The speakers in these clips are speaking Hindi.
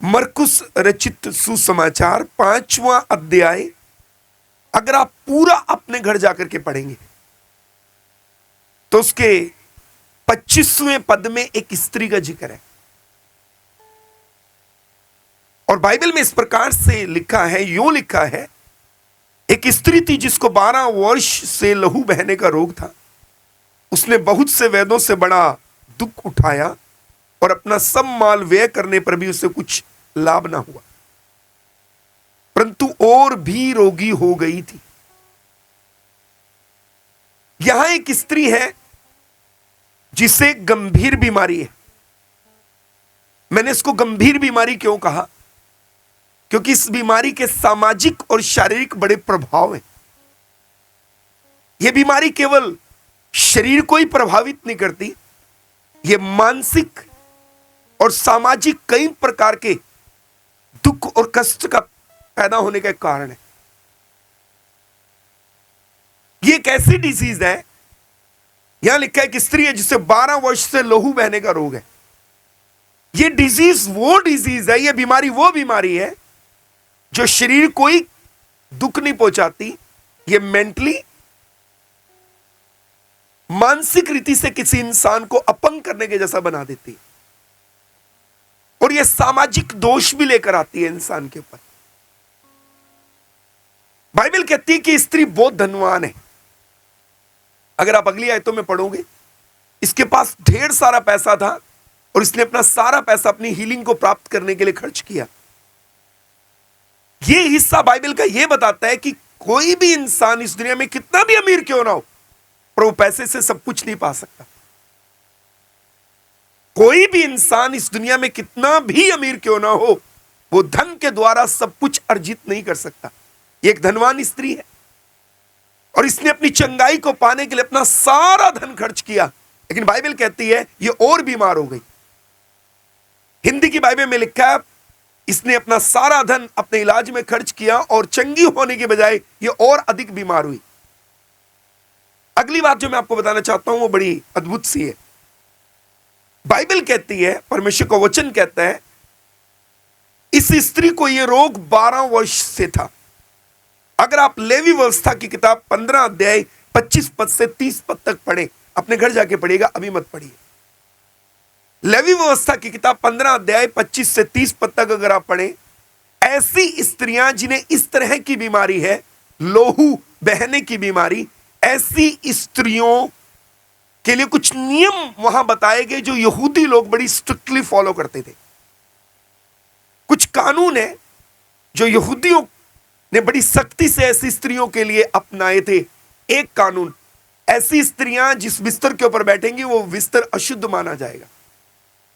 मरकुस रचित सुसमाचार 5वां अध्याय अगर आप पूरा अपने घर जाकर के पढ़ेंगे तो उसके 25वें पद में एक स्त्री का जिक्र है। और बाइबल में इस प्रकार से लिखा है, यूं लिखा है, एक स्त्री थी जिसको 12 वर्ष से लहू बहने का रोग था। उसने बहुत से वैद्यों से बड़ा दुख उठाया और अपना सब माल व्यय करने पर भी उसे कुछ लाभ ना हुआ, परंतु और भी रोगी हो गई थी। यहां एक स्त्री है जिसे गंभीर बीमारी है। मैंने इसको गंभीर बीमारी क्यों कहा? क्योंकि इस बीमारी के सामाजिक और शारीरिक बड़े प्रभाव हैं। यह बीमारी केवल शरीर को ही प्रभावित नहीं करती, यह मानसिक और सामाजिक कई प्रकार के दुख और कष्ट का पैदा होने का कारण है। यह एक ऐसी डिजीज है, यहां लिखा है कि स्त्री है जिसे 12 वर्ष से लहू बहने का रोग है। यह डिजीज वो डिजीज है, यह बीमारी वो बीमारी है जो शरीर को ही दुख नहीं पहुंचाती, यह मेंटली मानसिक रीति से किसी इंसान को अपंग करने के जैसा बना देती है और यह सामाजिक दोष भी लेकर आती है इंसान के ऊपर। बाइबल कहती है कि स्त्री बहुत धनवान है। अगर आप अगली आयतों में पढ़ोगे, इसके पास ढेर सारा पैसा था और इसने अपना सारा पैसा अपनी हीलिंग को प्राप्त करने के लिए खर्च किया। यह हिस्सा बाइबल का यह बताता है कि कोई भी इंसान इस दुनिया में कितना भी अमीर क्यों ना हो, पर वो पैसे से सब कुछ नहीं पा सकता। कोई भी इंसान इस दुनिया में कितना भी अमीर क्यों ना हो, वो धन के द्वारा सब कुछ अर्जित नहीं कर सकता। ये एक धनवान स्त्री है और इसने अपनी चंगाई को पाने के लिए अपना सारा धन खर्च किया, लेकिन बाइबल कहती है ये और बीमार हो गई। हिंदी की बाइबल में लिखा है इसने अपना सारा धन अपने इलाज में खर्च किया और चंगी होने के बजाय ये और अधिक बीमार हुई। अगली बात जो मैं आपको बताना चाहता हूं वो बड़ी अद्भुत सी है। बाइबल कहती है, परमेश्वर का वचन कहता है, इस स्त्री को यह रोग 12 वर्ष से था। अगर आप लेवी व्यवस्था की किताब 15 अध्याय 25 पद से 30 पद तक पढ़े, अपने घर जाके पढ़िएगा, अभी मत पढ़िए। लेवी व्यवस्था की किताब 15 अध्याय 25 से 30 पद तक अगर आप पढ़े, ऐसी स्त्रियां जिन्हें इस तरह की बीमारी है, लोहू बहने की बीमारी, ऐसी स्त्रियों के लिए कुछ नियम वहां बताए गए जो यहूदी लोग बड़ी स्ट्रिक्टली फॉलो करते थे। कुछ कानून है जो यहूदियों ने बड़ी सख्ती से ऐसी स्त्रियों के लिए अपनाए थे। एक कानून, ऐसी स्त्रियां जिस बिस्तर के ऊपर बैठेंगी वो बिस्तर अशुद्ध माना जाएगा।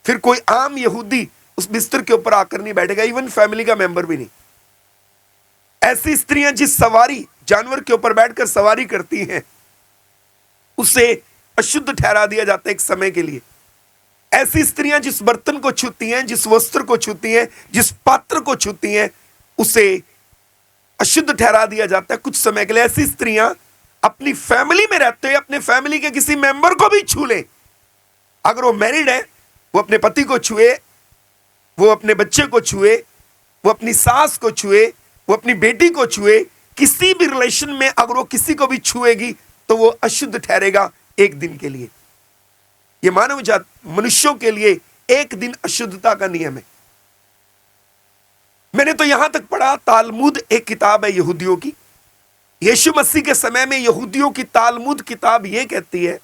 फिर कोई आम यहूदी उस बिस्तर के ऊपर आकर नहीं बैठेगा, इवन फैमिली का मेंबर भी नहीं। ऐसी स्त्रियां जिस सवारी जानवर के ऊपर बैठकर सवारी करती हैं उसे अशुद्ध ठहरा दिया जाता है एक समय के लिए। ऐसी स्त्रियां जिस बर्तन को छूती हैं, जिस वस्त्र को छूती हैं, जिस पात्र को छूती हैं, उसे अशुद्ध ठहरा दिया जाता है कुछ समय के लिए। ऐसी स्त्रियां अपनी फैमिली में रहते हुए अपने फैमिली के किसी मेंबर को भी छू ले, अगर वो मैरिड है वो अपने पति को छुए, वो अपने बच्चे को छुए, वो अपनी सास को छुए, वो अपनी बेटी को छुए, किसी भी रिलेशन में अगर वो किसी को भी छुएगी तो वो अशुद्ध ठहरेगा एक दिन के लिए। यह मानव जात मनुष्यों के लिए एक दिन अशुद्धता का नियम है। मैंने तो यहां तक पढ़ा, तालमुद एक किताब है यहूदियों की। यीशु मसीह के समय में यहूदियों की तालमुद किताब यह कहती है,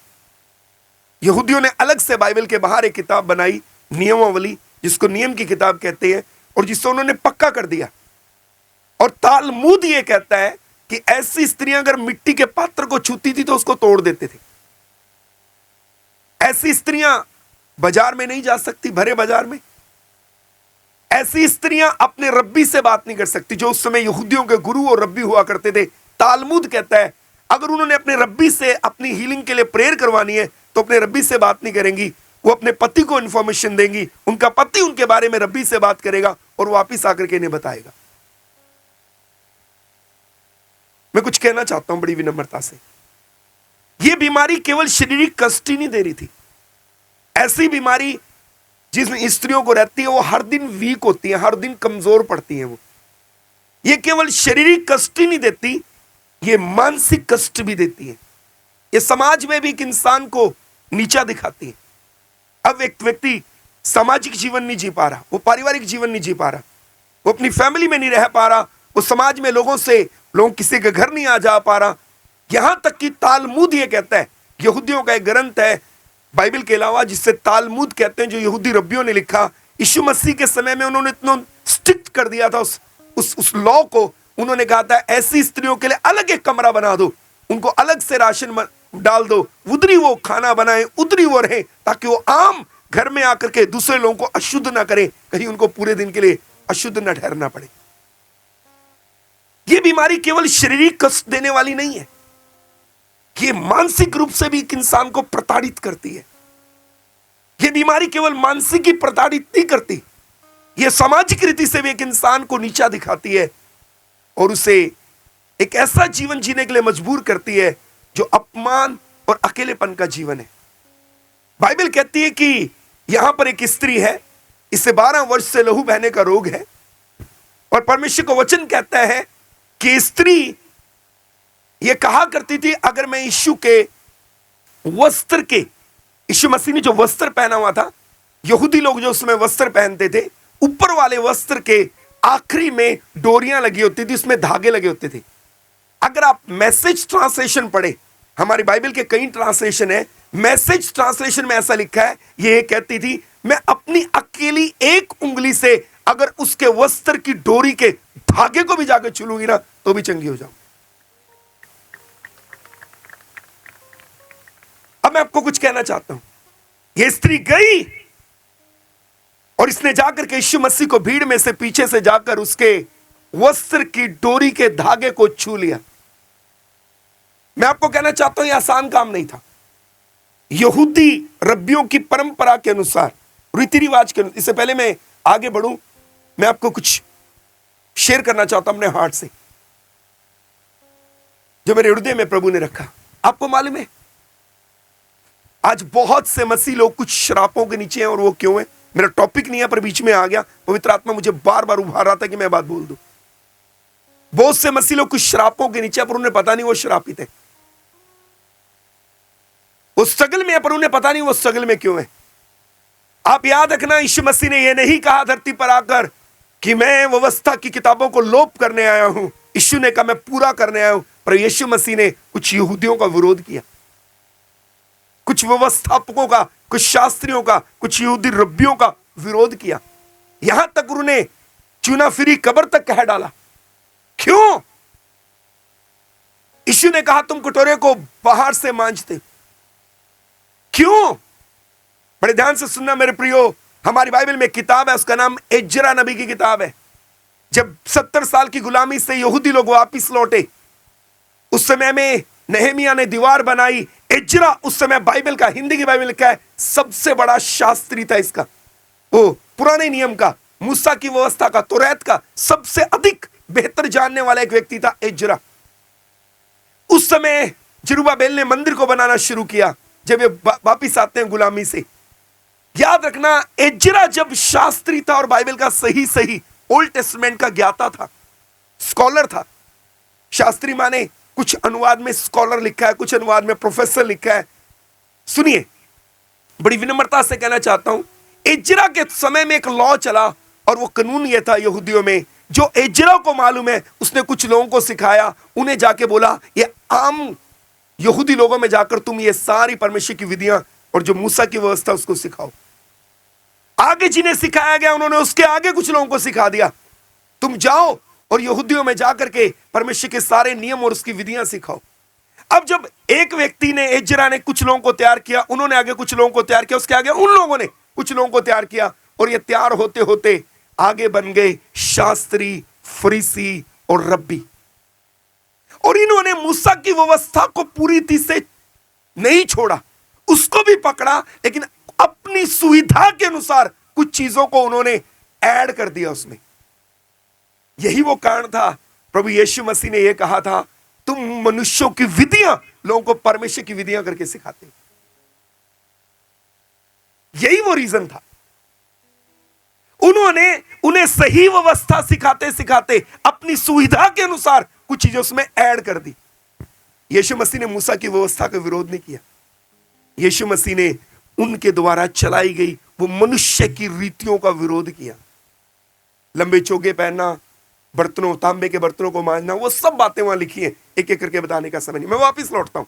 यहूदियों ने अलग से बाइबल के बाहर एक किताब बनाई, नियमावली, जिसको नियम की किताब कहते हैं, और जिससे उन्होंने पक्का कर दिया। और तालमुद यह कहता है कि ऐसी स्त्रियां अगर मिट्टी के पात्र को छूती थी तो उसको तोड़ देते थे। ऐसी स्त्रियां बाजार में नहीं जा सकती, भरे बाजार में। ऐसी स्त्रियां अपने रब्बी से बात नहीं कर सकती, जो उस समय यहूदियों के गुरु और रब्बी हुआ करते थे। तालमुद कहता है अगर उन्होंने अपने रब्बी से अपनी हीलिंग के लिए प्रेयर करवानी है तो अपने रब्बी से बात नहीं करेंगी, वो अपने पति को इंफॉर्मेशन देंगी, उनका पति उनके बारे में रब्बी से बात करेगा और वापिस आकर के इन्हें बताएगा। मैं कुछ कहना चाहता हूं बड़ी विनम्रता से, यह बीमारी केवल शारीरिक कष्ट ही नहीं दे रही थी, ऐसी बीमारी जिसमें स्त्रियों को रहती है वो हर दिन वीक होती है, हर दिन कमजोर पड़ती है। वो ये केवल शारीरिक कष्ट ही नहीं देती, ये मानसिक कष्ट भी देती है। ये समाज में भी एक इंसान को नीचा दिखाती है। अब एक व्यक्ति सामाजिक जीवन नहीं जी पा रहा, वो पारिवारिक जीवन नहीं जी पा रहा, वो अपनी फैमिली में नहीं रह पा रहा, वो समाज में लोग किसी के घर नहीं आ जा पा रहा। यहां तक कि तालमुद ये कहता है, यहूदियों का एक ग्रंथ है बाइबल के अलावा जिससे तालमुद कहते हैं, जो यहूदी रब्बियों ने लिखा। यीशु मसीह के समय में उन्होंने इतना स्ट्रिक्ट कर दिया था उस लॉ को। उन्होंने कहा था ऐसी स्त्रियों के लिए अलग एक कमरा बना दो, उनको अलग से राशन डाल दो, उधरी वो खाना बनाए, उधरी वो रहे, ताकि वो आम घर में आकर के दूसरे लोगों को अशुद्ध ना करें, कहीं उनको पूरे दिन के लिए अशुद्ध ना ठहरना पड़े। ये बीमारी केवल शारीरिक कष्ट देने वाली नहीं है, ये मानसिक रूप से भी एक इंसान को प्रताड़ित करती है। ये बीमारी केवल मानसिक ही प्रताड़ित नहीं करती, ये सामाजिक रीति से भी एक इंसान को नीचा दिखाती है और उसे एक ऐसा जीवन जीने के लिए मजबूर करती है जो अपमान और अकेलेपन का जीवन है। बाइबल कहती है कि यहां पर एक स्त्री है, इसे 12 वर्ष से लहू बहने का रोग है, और परमेश्वर का वचन कहता है कि स्त्री यह कहा करती थी, अगर मैं यीशु के वस्त्र के, यीशु मसीह ने जो वस्त्र पहना हुआ था, यहूदी लोग जो उसमें वस्त्र पहनते थे, ऊपर वाले वस्त्र के आखिरी में डोरियां लगी होती थी, उसमें धागे लगे होते थे। अगर आप मैसेज ट्रांसलेशन पढ़े, हमारी बाइबल के कई ट्रांसलेशन है, मैसेज ट्रांसलेशन में ऐसा लिखा है, ये कहती थी मैं अपनी अकेली एक उंगली से अगर उसके वस्त्र की डोरी के धागे को भी जाकर छू लूंगी ना तो भी चंगी हो जाऊं। अब मैं आपको कुछ कहना चाहता हूं, यह स्त्री गई और इसने जाकर के यीशु मसीह को भीड़ में से पीछे से जाकर उसके वस्त्र की डोरी के धागे को छू लिया। मैं आपको कहना चाहता हूं यह आसान काम नहीं था। यहूदी रब्बियों की परंपरा के अनुसार, रीति रिवाज के अनुसार, इससे पहले मैं आगे बढ़ूं, मैं आपको कुछ शेयर करना चाहता हूं अपने हार्ट से जो मेरे हृदय में प्रभु ने रखा। आपको मालूम है आज बहुत से मसीह लोग कुछ श्रापों के नीचे हैं, और वो क्यों है मेरा टॉपिक नहीं है पर बीच में आ गया, पवित्र आत्मा मुझे बार बार उभार रहा था कि मैं बात बोल दूं। बहुत से मसीह लोग कुछ श्रापों के नीचे, पर उन्हें पता नहीं वो श्रापित है, वो स्ट्रगल में है, पर उन्हें पता नहीं वो स्ट्रगल में क्यों है। आप याद रखना, यीशु मसीह ने यह नहीं कहा धरती पर आकर कि मैं व्यवस्था की किताबों को लोप करने आया हूं, यीशु ने कहा मैं पूरा करने आया हूं। पर यीशु मसीह ने कुछ यहूदियों का विरोध किया, कुछ व्यवस्थापकों का, कुछ शास्त्रियों का, कुछ यहूदी रब्बियों का विरोध किया, यहां तक उन्होंने चुना फिरी कब्र तक कह डाला। क्यों? यीशु ने कहा तुम कटोरे को बाहर से मांजते। क्यों? बड़े ध्यान से सुनना मेरे प्रियो, हमारी बाइबल में किताब है, उसका नाम एजरा नबी की किताब है। जब 70 साल की गुलामी से यहूदी लोग वापिस लौटे, उस समय में नेहमिया ने दीवार बनाई। एजरा उस समय बाइबल का, हिंदी की बाइबल लिखा है, सबसे बड़ा शास्त्री था इसका, वो पुराने नियम का, मूसा की व्यवस्था का, तौरात का सबसे अधिक बेहतर जानने वाला एक व्यक्ति था एजरा। उस समय जरुब्बाबेल ने मंदिर को बनाना शुरू किया जब ये वापिस आते हैं गुलामी से। याद रखना, एजरा जब शास्त्री था और बाइबल का सही ओल्ड टेस्टमेंट का ज्ञाता था, स्कॉलर था। शास्त्री माने कुछ अनुवाद में स्कॉलर लिखा है, कुछ अनुवाद में प्रोफेसर लिखा है। सुनिए, बड़ी विनम्रता से कहना चाहता हूं, एजरा के समय में एक लॉ चला और वो कानून ये था यहूदियों में, जो एजरा को मालूम है उसने कुछ लोगों को सिखाया, उन्हें जाके बोला ये आम यहूदी लोगों में जाकर तुम ये सारी परमेश्वर की विधियां और जो मूसा की व्यवस्था उसको सिखाओ। आगे जिन्हें सिखाया गया उन्होंने उसके आगे कुछ लोगों को सिखा दिया, तुम जाओ और यहूदियों में जाकर के परमेश्वर के सारे नियम और उसकी विधियां सिखाओ। अब जब एक व्यक्ति ने, एजरा ने कुछ लोगों को तैयार किया, उन्होंने आगे कुछ लोगों को तैयार किया, उसके आगे उन लोगों ने कुछ लोगों को तैयार किया, और ये तैयार होते होते आगे बन गए शास्त्री, फरीसी और रब्बी। और इन्होंने मूसा की व्यवस्था को पूरी रीति से नहीं छोड़ा, उसको भी पकड़ा, लेकिन अपनी सुविधा के अनुसार कुछ चीजों को उन्होंने ऐड कर दिया उसमें। यही वो कारण था, प्रभु यीशु मसीह ने यह कहा था तुम मनुष्यों की विधियां लोगों को परमेश्वर की विधियां करके सिखाते। यही वो रीजन था। उन्होंने उन्हें सही व्यवस्था सिखाते सिखाते अपनी सुविधा के अनुसार कुछ चीजें उसमें ऐड कर दी। यीशु मसीह ने मूसा की व्यवस्था का विरोध नहीं किया। यीशु मसीह ने उनके द्वारा चलाई गई वो मनुष्य की रीतियों का विरोध किया। लंबे चोगे पहनना, बर्तनों, तांबे के बर्तनों को मांजना, वो सब बातें वहां लिखी हैं, एक एक करके बताने का समय नहीं। मैं वापस लौटता हूं।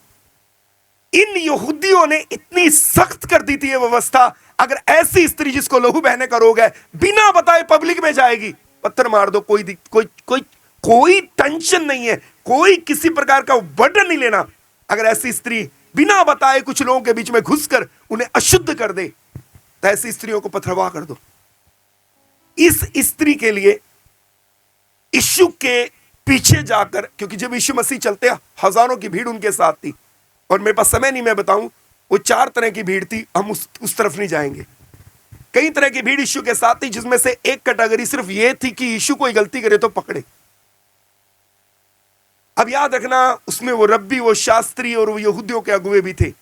इन यहूदियों ने इतनी सख्त कर दी थी ये व्यवस्था, अगर ऐसी स्त्री जिसको लहू बहने का रोग है बिना बताए पब्लिक में जाएगी, पत्थर मार दो, कोई टेंशन नहीं है, कोई किसी प्रकार का बर्डन नहीं लेना। अगर ऐसी स्त्री बिना बताए कुछ लोगों के बीच में घुसकर उन्हें अशुद्ध कर दे तो ऐसी स्त्रियों को पथरवाह कर दो। इस स्त्री के लिए यीशु के पीछे जाकर, क्योंकि जब यीशु मसीह चलते हजारों की भीड़ उनके साथ थी, और मेरे पास समय नहीं मैं बताऊं, वो 4 तरह की भीड़ थी, हम उस तरफ नहीं जाएंगे। कई तरह की भीड़ यीशु के साथ थी, जिसमें से एक कैटेगरी सिर्फ ये थी कि यीशु कोई गलती करे तो पकड़े। अब याद रखना, उसमें वो रब्बी, वो शास्त्री और वो यहूदियों के अगुवे भी थे।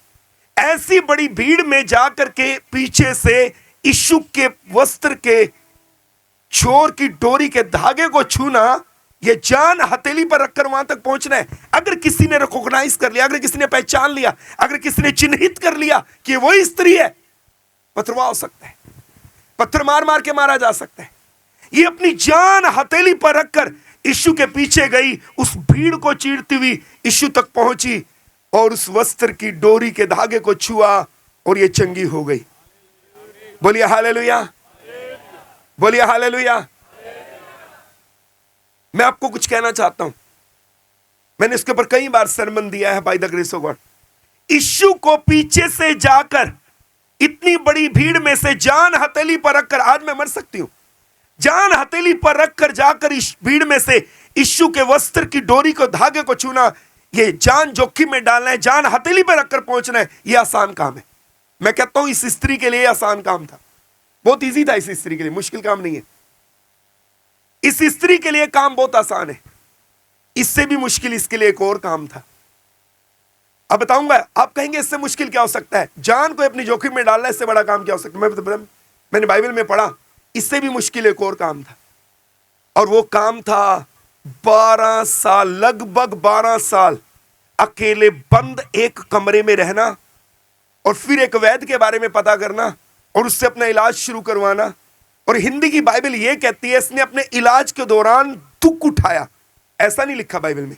ऐसी बड़ी भीड़ में जाकर के पीछे से यीशु के वस्त्र के छोर की डोरी के धागे को छूना, ये जान हथेली पर रखकर वहां तक पहुंचना है। अगर किसी ने रिकॉग्नाइज कर लिया, अगर किसी ने पहचान लिया, अगर किसी ने चिन्हित कर लिया कि वही स्त्री है, पथरवाह हो सकता है, पत्थर मार मार के मारा जा सकता है। ये अपनी जान हथेली पर रखकर यीशु के पीछे गई, उस भीड़ को चीरती हुई यीशु तक पहुंची और उस वस्त्र की डोरी के धागे को छुआ और ये चंगी हो गई। बोलिए हालेलुया, बोलिए हालेलुया। मैं आपको कुछ कहना चाहता हूं, मैंने इसके ऊपर कई बार सरमन दिया है by the grace of God. Yeshu को पीछे से जाकर इतनी बड़ी भीड़ में से जान हथेली पर रखकर, आज मैं मर सकती हूं, जान हथेली पर रखकर जाकर इस भीड़ में से यीशु के वस्त्र की डोरी को, धागे को छूना, ये जान जोखिम में डालना है, जान हथेली पर रखकर पहुंचना है, ये आसान काम है। मैं कहता हूं इस स्त्री के लिए आसान काम था, बहुत इजी था। इस स्त्री के लिए मुश्किल काम नहीं है। इस स्त्री के लिए काम बहुत आसान है। इससे भी मुश्किल इसके लिए एक और काम था। अब बताऊंगा, आप कहेंगे इससे मुश्किल क्या हो सकता है, जान को अपनी जोखिम में डालना, इससे बड़ा काम क्या हो सकता है। मैंने बाइबल में पढ़ा, इससे भी मुश्किल एक और काम था, और वो काम था 12 साल, लगभग 12 साल अकेले बंद एक कमरे में रहना, और फिर एक वैद्य के बारे में पता करना और उससे अपना इलाज शुरू करवाना। और हिंदी की बाइबल यह कहती है इसने अपने इलाज के दौरान दुख उठाया, ऐसा नहीं लिखा बाइबल में।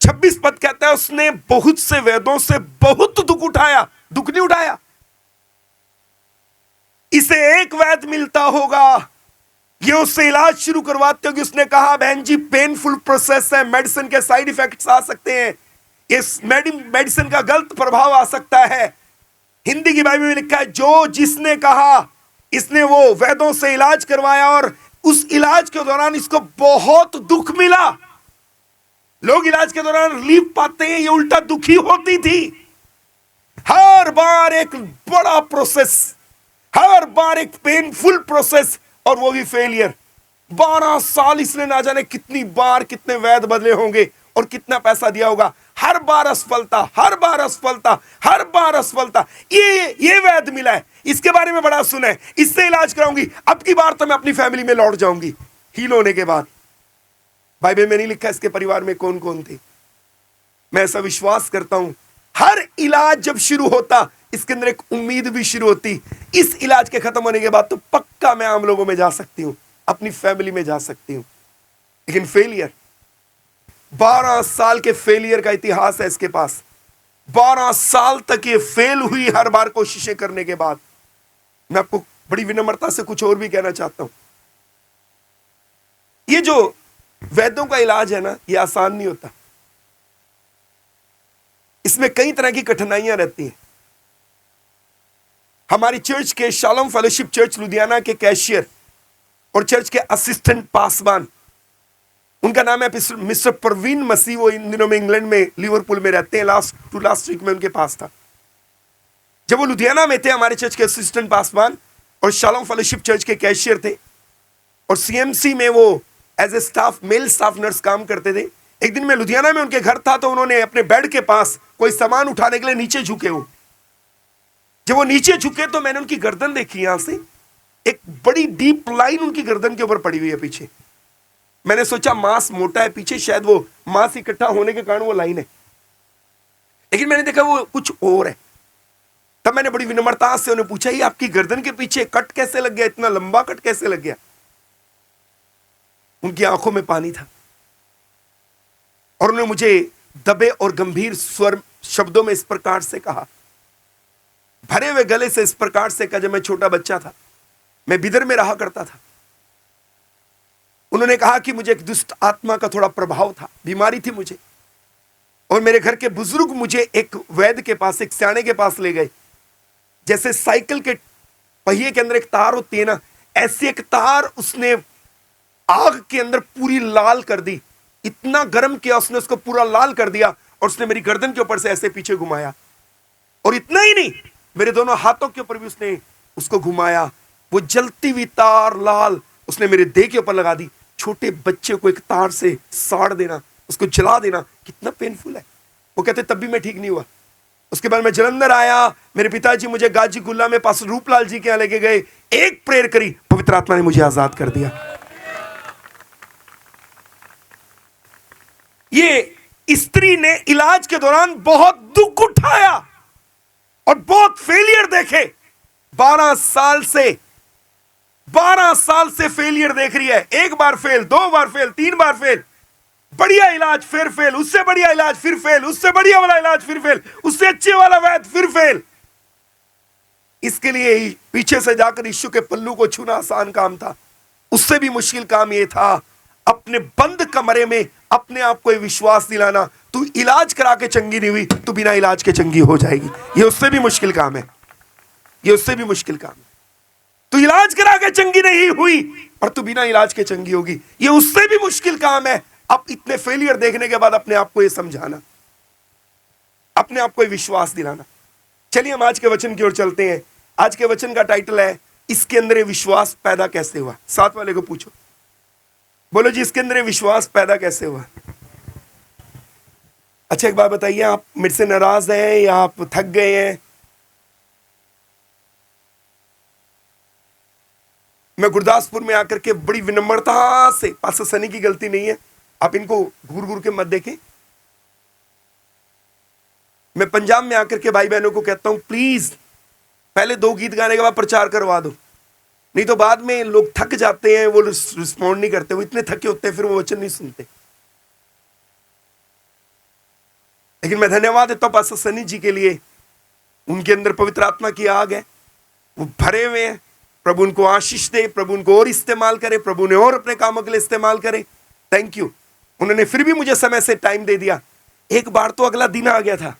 26 पद कहता है उसने बहुत से वैद्यों से बहुत दुख उठाया, दुख नहीं उठाया। इसे एक वैद्य मिलता होगा, ये उससे इलाज शुरू करवाते होगी, उसने कहा बहन जी पेनफुल प्रोसेस है, मेडिसिन के साइड इफेक्ट्स आ सकते हैं, इस मेडिसिन का गलत प्रभाव आ सकता है। हिंदी की बाइबल में लिखा है जो जिसने कहा, इसने वो वैद्यों से इलाज करवाया और उस इलाज के दौरान इसको बहुत दुख मिला। लोग इलाज के दौरान रिलीफ पाते हैं, ये उल्टा दुखी होती थी। हर बार एक बड़ा प्रोसेस, हर बार एक पेनफुल प्रोसेस, और वो भी फेलियर। 12 साल इसने ना जाने कितनी बार कितने वैद्य बदले होंगे और कितना पैसा दिया होगा, हर बार असफलता, हर बार असफलता, हर बार असफलता। ये वैद्य मिला है, इसके बारे में बड़ा सुना है, इससे इलाज कराऊंगी, अब की बार तो मैं अपनी फैमिली में लौट जाऊंगी हील होने के बाद। बाइबल में नहीं लिखा इसके परिवार में कौन कौन थे। मैं ऐसा विश्वास करता हूं हर इलाज जब शुरू होता इसके अंदर एक उम्मीद भी शुरू होती, इस इलाज के खत्म होने के बाद तो पक्का मैं आम लोगों में जा सकती हूं, अपनी फैमिली में जा सकती हूं। लेकिन फेलियर, 12 साल के फेलियर का इतिहास है इसके पास। 12 साल तक ये फेल हुई हर बार कोशिशें करने के बाद। मैं आपको बड़ी विनम्रता से कुछ और भी कहना चाहता हूं, ये जो वैद्यों का इलाज है ना, ये आसान नहीं होता, इसमें कई तरह की कठिनाइयां रहती हैं। हमारी चर्च के शालोम फेलोशिप चर्च लुधियाना के कैशियर और चर्च के असिस्टेंट पासवान, उनका नाम है मिस्टर परवीन मसीह, वो इन दिनों में इंग्लैंड में लिवरपूल में रहते हैं। लास्ट वीक में उनके पास था। जब वो लुधियाना में थे, हमारे चर्च के असिस्टेंट पासवान और शालोम फेलोशिप चर्च के कैशियर थे, और सीएमसी में वो as a staff, male staff nurse काम करते थे। एक दिन मैं लुधियाना में उनके घर था, तो उन्होंने अपने बेड के पास कोई सामान उठाने के लिए नीचे झुके हो। जब वो नीचे झुके तो मैंने उनकी गर्दन देखी, यहां से एक बड़ी डीप लाइन उनकी गर्दन के ऊपर पड़ी हुई है पीछे। मैंने सोचा मांस मोटा है पीछे, शायद वो मांस इकट्ठा होने के कारण वो लाइन है, लेकिन मैंने देखा वो कुछ और है। तब मैंने बड़ी विनम्रता से उन्हें पूछा, ये आपकी गर्दन के पीछे कट कैसे लग गया, इतना लंबा कट कैसे लग गया? उनकी आंखों में पानी था और उन्होंने मुझे दबे और गंभीर स्वर शब्दों में इस प्रकार से कहा, भरे हुए गले से इस प्रकार से कहा, जब मैं छोटा बच्चा था, मैं बिदर में रहा करता था। उन्होंने कहा कि मुझे एक दुष्ट आत्मा का थोड़ा प्रभाव था, बीमारी थी मुझे, और मेरे घर के बुजुर्ग मुझे एक वैद्य के पास, एक सियाने के पास ले गए। जैसे साइकिल के पहिए के अंदर एक तार होती है ना, ऐसी एक तार उसने आग के अंदर पूरी लाल कर दी, इतना गर्म किया उसने, उसको पूरा लाल कर दिया, और उसने मेरी गर्दन के ऊपर से ऐसे पीछे घुमाया, और इतना ही नहीं, मेरे दोनों हाथों के ऊपर भी उसने उसको घुमाया। वो जलती हुई तार लाल उसने मेरे देह के ऊपर लगा दी। छोटे बच्चे को एक तार से साड़ देना, उसको जला देना, कितना पेनफुल है। वो कहते तब भी मैं ठीक नहीं हुआ। उसके बाद मैं जलंधर आया, मेरे पिताजी मुझे गाजी गुल्ला में पास रूपलाल जी के यहां लेके गए, एक प्रेयर करी, पवित्र आत्मा ने मुझे आजाद कर दिया। ये स्त्री ने इलाज के दौरान बहुत दुख उठाया और बहुत फेलियर देखे। 12 साल से फेलियर देख रही है, एक बार फेल, 2 बार फेल, 3 बार फेल, बढ़िया इलाज फिर फेल, उससे बढ़िया इलाज फिर फेल, उससे बढ़िया वाला इलाज फिर फेल, उससे अच्छे वाला वैद्य फिर फेल। इसके लिए ही पीछे से जाकर यीशु के पल्लू को छूना आसान काम था। उससे भी मुश्किल काम यह था अपने बंद कमरे में अपने आप को विश्वास दिलाना, तू इलाज करा के चंगी नहीं हुई, तू बिना इलाज के चंगी हो जाएगी। यह उससे भी मुश्किल काम है, यह उससे भी मुश्किल काम है। तू इलाज करा के चंगी नहीं हुई और तू बिना इलाज के चंगी होगी, यह उससे भी मुश्किल काम है। अब इतने फेलियर देखने के बाद अपने आप को यह समझाना, अपने आप को विश्वास दिलाना। चलिए हम आज के वचन की ओर चलते हैं। आज के वचन का टाइटल है, इसके अंदर ये विश्वास पैदा कैसे हुआ। साथ वाले को पूछो, बोलो जी, इसके अंदर ये विश्वास पैदा कैसे हुआ। अच्छा एक बात बताइए, आप मेरे से नाराज हैं या आप थक गए हैं? मैं गुरदासपुर में आकर के बड़ी विनम्रता से, पास्टर सनी की गलती नहीं है, आप इनको घूर घूर के मत देखें। मैं पंजाब में आकर के भाई बहनों को कहता हूं, प्लीज पहले 2 गीत गाने के बाद प्रचार करवा दो, नहीं तो बाद में लोग थक जाते हैं, वो रिस्पॉन्ड नहीं करते, वो इतने थके होते हैं फिर वो वचन नहीं सुनते। लेकिन मैं धन्यवाद देता हूं पास्टर सनी जी के लिए, उनके अंदर पवित्र आत्मा की आग है, वो भरे हुए हैं। प्रभु उनको आशीष दे, प्रभु उनको और इस्तेमाल करे, प्रभु ने और अपने कामों के लिए इस्तेमाल करे। Thank you. उन्होंने फिर भी मुझे समय से टाइम दे दिया। एक बार तो अगला दिन आ गया था।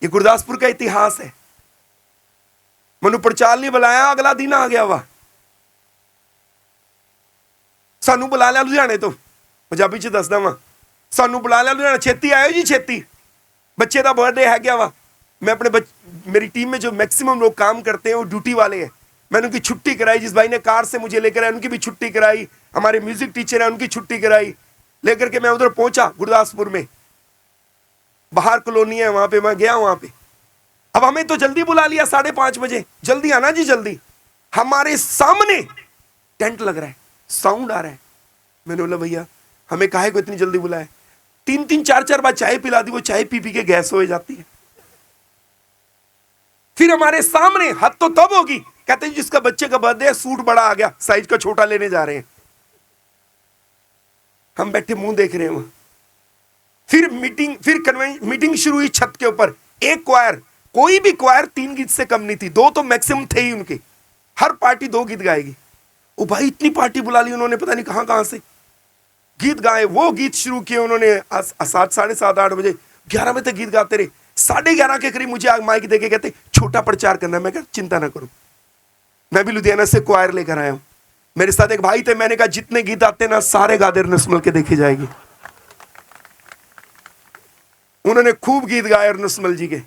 ये गुरदासपुर का इतिहास है। मनु प्रचार नहीं बुलाया, अगला दिन आ गया। वाह, सानू बुला लिया लुधियाने तो, पंजाबी च दसदा वा, सानू बुला लिया लुधियाना, छेती आयो जी छेती, बच्चे का बर्थडे है गया वा। मैं अपने मेरी टीम में जो मैक्सिमम लोग काम करते हैं वो ड्यूटी वाले हैं, मैंने उनकी छुट्टी कराई। जिस भाई ने कार से मुझे लेकर आया उनकी भी छुट्टी कराई, हमारे म्यूजिक टीचर है उनकी छुट्टी कराई, लेकर के मैं उधर पहुंचा गुरदासपुर में। बाहर कॉलोनी है, वहां पे मैं गया। वहां पे अब हमें तो जल्दी बुला लिया, 5:30 बजे, जल्दी आना जी जल्दी। हमारे सामने टेंट लग रहा है, साउंड आ रहा है। मैंने बोला भैया हमें काहे को इतनी जल्दी बुलाया? 3-3 4-4 बार चाय पिला दी, वो चाय पी पी के गैस हो जाती है। फिर हमारे सामने हद तो तब होगी, कहते हैं जिसका बच्चे का बर्थडे है, सूट बड़ा आ गया, साइज का छोटा लेने जा रहे हैं। हम बैठे मुंह देख रहे हैं वहां। फिर मीटिंग शुरू हुई छत के ऊपर। एक क्वायर, कोई भी क्वायर 3 गीत से कम नहीं थी, 2 तो मैक्सिमम थे ही उनके। हर पार्टी 2 गीत गाएगी। ओ भाई इतनी पार्टी बुला ली उन्होंने, पता नहीं कहां कहां से गीत गाए। वो गीत शुरू किए उन्होंने 7, 7:30, 8 बजे, 11 बजे तक गीत गाते रहे। 11:30 के करीब मुझे आग माइक देके कहते छोटा प्रचार करना है। मैं कहा चिंता ना करो, मैं भी लुधियाना से क्वायर लेकर आया हूं। मेरे साथ एक भाई थे, मैंने कहा जितने गीत आते ना सारे गादर नस्मल के देखे जाएगी। उन्होंने खूब गीत गाए और नस्मल जी के।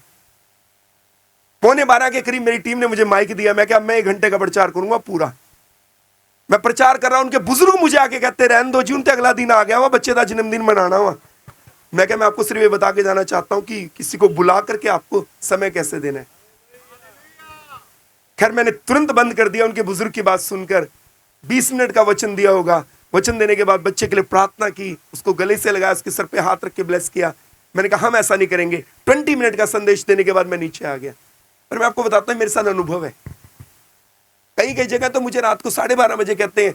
11:15 के करीब मेरी टीम ने मुझे माइक दिया। मैं क्या, मैं 1 घंटे का प्रचार करूंगा पूरा। मैं प्रचार कर रहा हूं, उनके बुजुर्ग मुझे आके कहते रहन दो जी, उनते अगला दिन आ गया हुआ, बच्चे का जन्मदिन मनाना हुआ। मैं क्या, मैं आपको सिर्फ ये बता के जाना चाहता हूं कि किसी को बुला करके आपको समय कैसे देना है। खैर मैंने तुरंत बंद कर दिया उनके बुजुर्ग की बात सुनकर। 20 मिनट का वचन दिया होगा। वचन देने के बाद बच्चे के लिए प्रार्थना की, उसको गले से लगाया, उसके सर पे हाथ रख के ब्लेस किया। मैंने कहा हम ऐसा नहीं करेंगे। 20 मिनट का संदेश देने के बाद मैं नीचे आ गया। पर मैं आपको बताता हूं मेरे साथ अनुभव है। कई कई जगह तो मुझे रात को 12:30 बजे कहते हैं,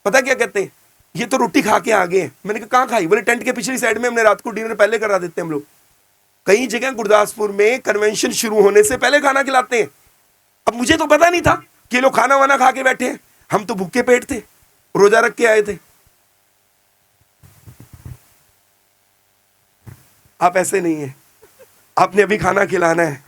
पता क्या कहते हैं, ये तो रोटी खा के आ गए हैं। मैंने कहा कहाँ खाई? बोले टेंट के पिछली साइड में, हमने रात को डिनर पहले करा देते हैं हम लोग। कई जगह गुरदासपुर में कन्वेंशन शुरू होने से पहले खाना खिलाते हैं। अब मुझे तो पता नहीं था कि लोग खाना वाना खा के बैठे हैं। हम तो भूखे पेट थे, रोजा रख के आए थे। आप ऐसे नहीं है, आपने अभी खाना खिलाना है।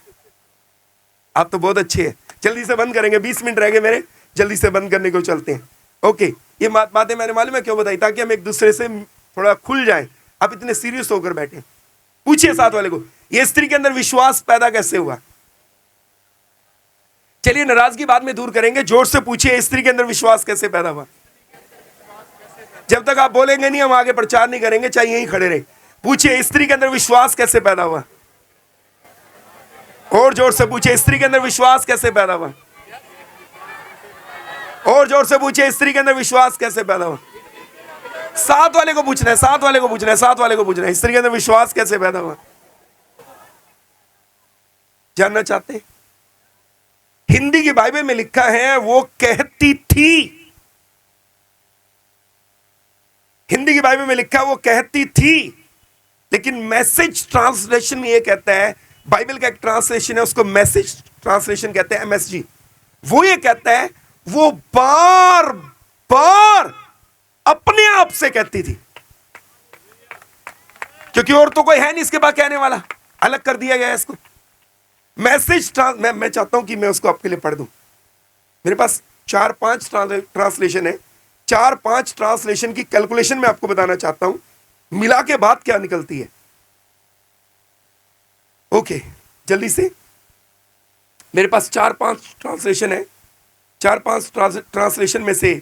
आप तो बहुत अच्छे हैं। जल्दी से बंद करेंगे, 20 मिनट रह गए मेरे, जल्दी से बंद करने को चलते हैं। ओके, ये बातें मैंने मालूम है क्यों बताई, ताकि हम एक दूसरे से थोड़ा खुल जाएं। आप इतने सीरियस होकर बैठे। पूछिए साथ वाले को, ये स्त्री के अंदर विश्वास पैदा कैसे हुआ? चलिए नाराजगी बाद में दूर करेंगे, जोर से पूछिए, स्त्री के अंदर विश्वास कैसे पैदा हुआ? जब तक आप बोलेंगे नहीं हम आगे प्रचार नहीं करेंगे, चाहे यहीं खड़े रहे। पूछिए, स्त्री के अंदर विश्वास कैसे पैदा हुआ? और जोर से पूछिए, स्त्री के अंदर विश्वास कैसे पैदा हुआ? और जोर से पूछिए, स्त्री के अंदर विश्वास कैसे पैदा हुआ? साथ वाले को पूछना है, साथ वाले को पूछना है, साथ वाले को पूछना है, स्त्री के अंदर विश्वास कैसे पैदा हुआ? जानना चाहते हैं? हिंदी की बाइबल में लिखा है वो कहती थी। हिंदी की बाइबल में लिखा वो कहती थी, लेकिन मैसेज ट्रांसलेशन में ये कहता है, बाइबल का एक ट्रांसलेशन है उसको मैसेज ट्रांसलेशन कहते हैं, एमएसजी। वो ये कहता है वो बार बार अपने आप से कहती थी, क्योंकि और तो कोई है नहीं इसके बाद कहने वाला, अलग कर दिया गया है इसको। मैसेज मैं चाहता हूं कि मैं उसको आपके लिए पढ़ दूं। मेरे पास 4-5 ट्रांसलेशन है। 4-5 ट्रांसलेशन की कैलकुलेशन मैं आपको बताना चाहता हूं, मिला के बात क्या निकलती है। ओके, जल्दी से। मेरे पास 4-5 ट्रांसलेशन है। 4-5 ट्रांसलेशन में से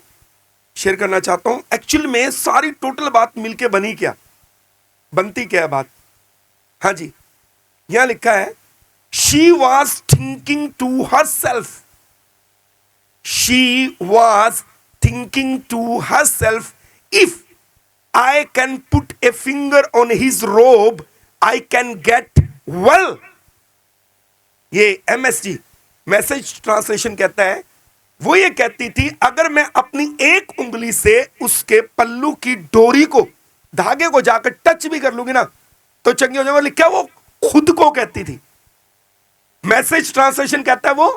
शेयर करना चाहता हूं। एक्चुअल में सारी टोटल बात मिलके बनी क्या, बनती क्या बात? हाँ जी, यहां लिखा है, she was thinking to herself, she was thinking to herself, if I can put a finger on his robe I can get well. ये एमएसजी मैसेज ट्रांसलेशन कहता है, वो ये कहती थी अगर मैं अपनी एक उंगली से उसके पल्लू की डोरी को, धागे को जाकर टच भी कर लूंगी ना तो चंगी हो जाऊंगा। लिखा वो खुद को कहती थी। मैसेज ट्रांसलेशन कहता है वो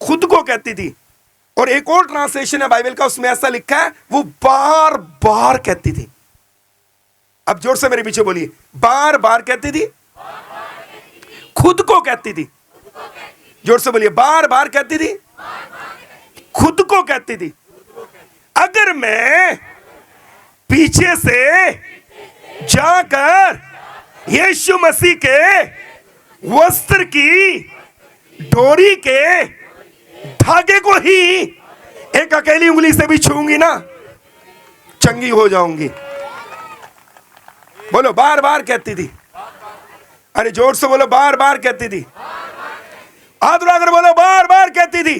खुद को कहती थी। और एक और ट्रांसलेशन है बाइबल का, उसमें ऐसा लिखा है वो बार बार कहती थी। अब जोर से मेरे पीछे बोलिए, बार बार कहती थी, खुद को कहती थी। जोर से बोलिए, बार बार कहती थी, खुद को कहती थी। अगर मैं पीछे से जाकर यीशु मसीह के वस्त्र की डोरी के धागे को ही एक अकेली उंगली से भी छूंगी ना, चंगी हो जाऊंगी। बोलो, बार बार कहती थी। अरे जोर से बोलो, बार बार कहती थी। हाथ उठाकर बोलो, बार बार कहती थी।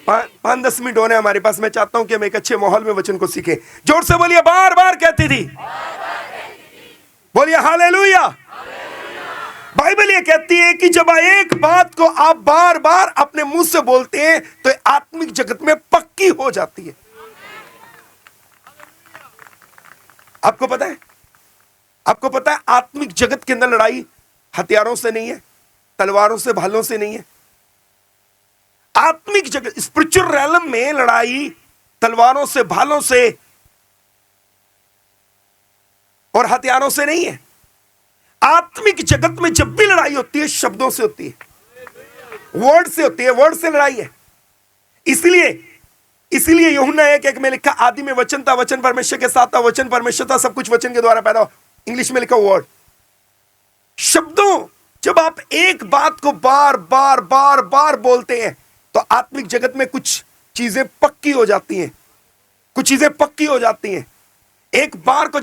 5-10 मिनट होने हमारे पास। मैं चाहता हूं कि हम एक अच्छे माहौल में वचन को सीखें। जोर से बोलिए, बार बार कहती थी। बोलिए हालेलुया। बाइबल ये कहती है कि जब एक बात को आप बार बार अपने मुंह से बोलते हैं तो आत्मिक जगत में पक्की हो जाती है। आपको पता है, आपको पता है आत्मिक जगत के अंदर लड़ाई हथियारों से नहीं है, तलवारों से, भालों से नहीं है। आत्मिक जगत, स्पिरिचुअल रैलम में लड़ाई तलवारों से, भालों से और हथियारों से नहीं है। आत्मिक जगत में जब भी लड़ाई होती है शब्दों से होती है, वर्ड से होती है, वर्ड से लड़ाई है। इसलिए यूहन्ना 1:1 में लिखा, आदि में वचन था, वचन परमेश्वर के साथ था, वचन परमेश्वर था, सब कुछ वचन के द्वारा पैदा हो। इंग्लिश में लिखा वर्ड। शब्दों, जब आप एक बात को बार बार बार बार बोलते हैं तो आत्मिक जगत में कुछ चीजें पक्की हो जाती हैं, कुछ चीजें पक्की हो जाती हैं। एक बात को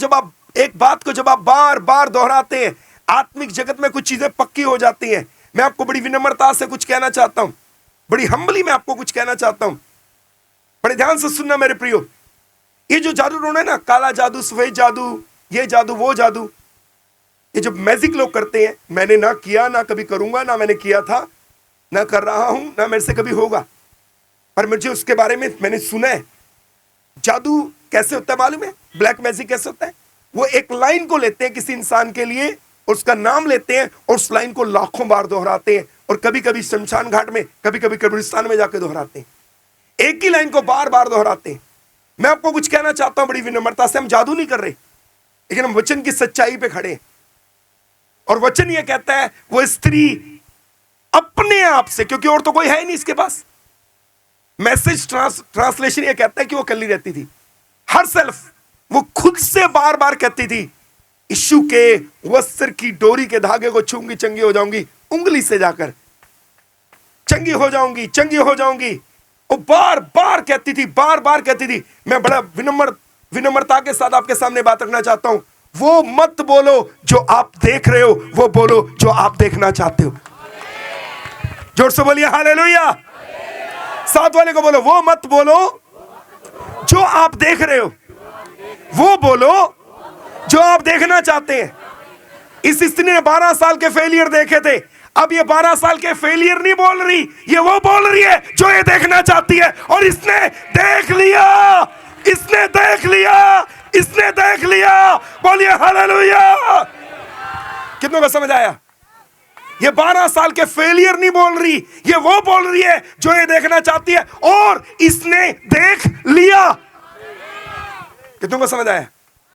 जब आप बार बार दोहराते हैं, आत्मिक जगत में कुछ चीजें पक्की हो जाती हैं। मैं आपको बड़ी विनम्रता से कुछ कहना चाहता हूं। बड़ी हम्बली मैं आपको कुछ कहना चाहता हूं, बड़े ध्यान से सुनना मेरे प्रियो। ये जो जादू टोना है ना, काला जादू, सफेद जादू, ये जादू, वो जादू, ये जो मैजिक लोग करते हैं, मैंने ना किया, ना कभी करूंगा, ना मैंने किया था, ना कर रहा हूं, ना मेरे से कभी होगा, पर मुझे उसके बारे में मैंने सुना है। जादू कैसे होता है मालूम है? ब्लैक मैजिक कैसे होता है? वो एक लाइन को लेते हैं किसी इंसान के लिए और उसका नाम लेते हैं और उस लाइन को लाखों बार दोहराते हैं, और कभी कभी शमशान घाट में, कभी कभी कब्रिस्तान में जाकर दोहराते हैं, एक ही लाइन को बार बार दोहराते हैं। मैं आपको कुछ कहना चाहता हूं बड़ी विनम्रता से, हम जादू नहीं कर रहे, लेकिन हम वचन की सच्चाई पे खड़े हैं। और वचन ये कहता है वो स्त्री अपने आप से, क्योंकि और तो कोई है ही नहीं इसके पास, मैसेज ट्रांसलेशन ये कहता है कि वो अकेली रहती थी, हर सेल्फ वो खुद से बार बार कहती थी, यीशु के वस्त्र की डोरी के धागे को छूंगी, चंगी हो जाऊंगी, उंगली से जाकर चंगी हो जाऊंगी, चंगी हो जाऊंगी। वो बार बार कहती थी, बार बार कहती थी। मैं बड़ा विनम्रता के साथ आपके सामने बात रखना चाहता हूं, वो मत बोलो जो आप देख रहे हो, वो बोलो जो आप देखना चाहते हो। जोर से बोलिए हालेलुया। साथ वाले को बोलो, वो मत बोलो जो आप देख रहे हो, वो बोलो जो आप देखना चाहते हैं। इस स्त्री ने 12 साल के फेलियर देखे थे, अब ये 12 साल के फेलियर नहीं बोल रही, ये वो बोल रही है जो ये देखना चाहती है। और इसने देख लिया, इसने देख लिया, इसने देख लिया। बोलिए हालेलुया। कितनों को समझ आया? ये 12 साल के फेलियर नहीं बोल रही, ये वो बोल रही है जो ये देखना चाहती है, और इसने देख लिया। कितनों को समझ आया?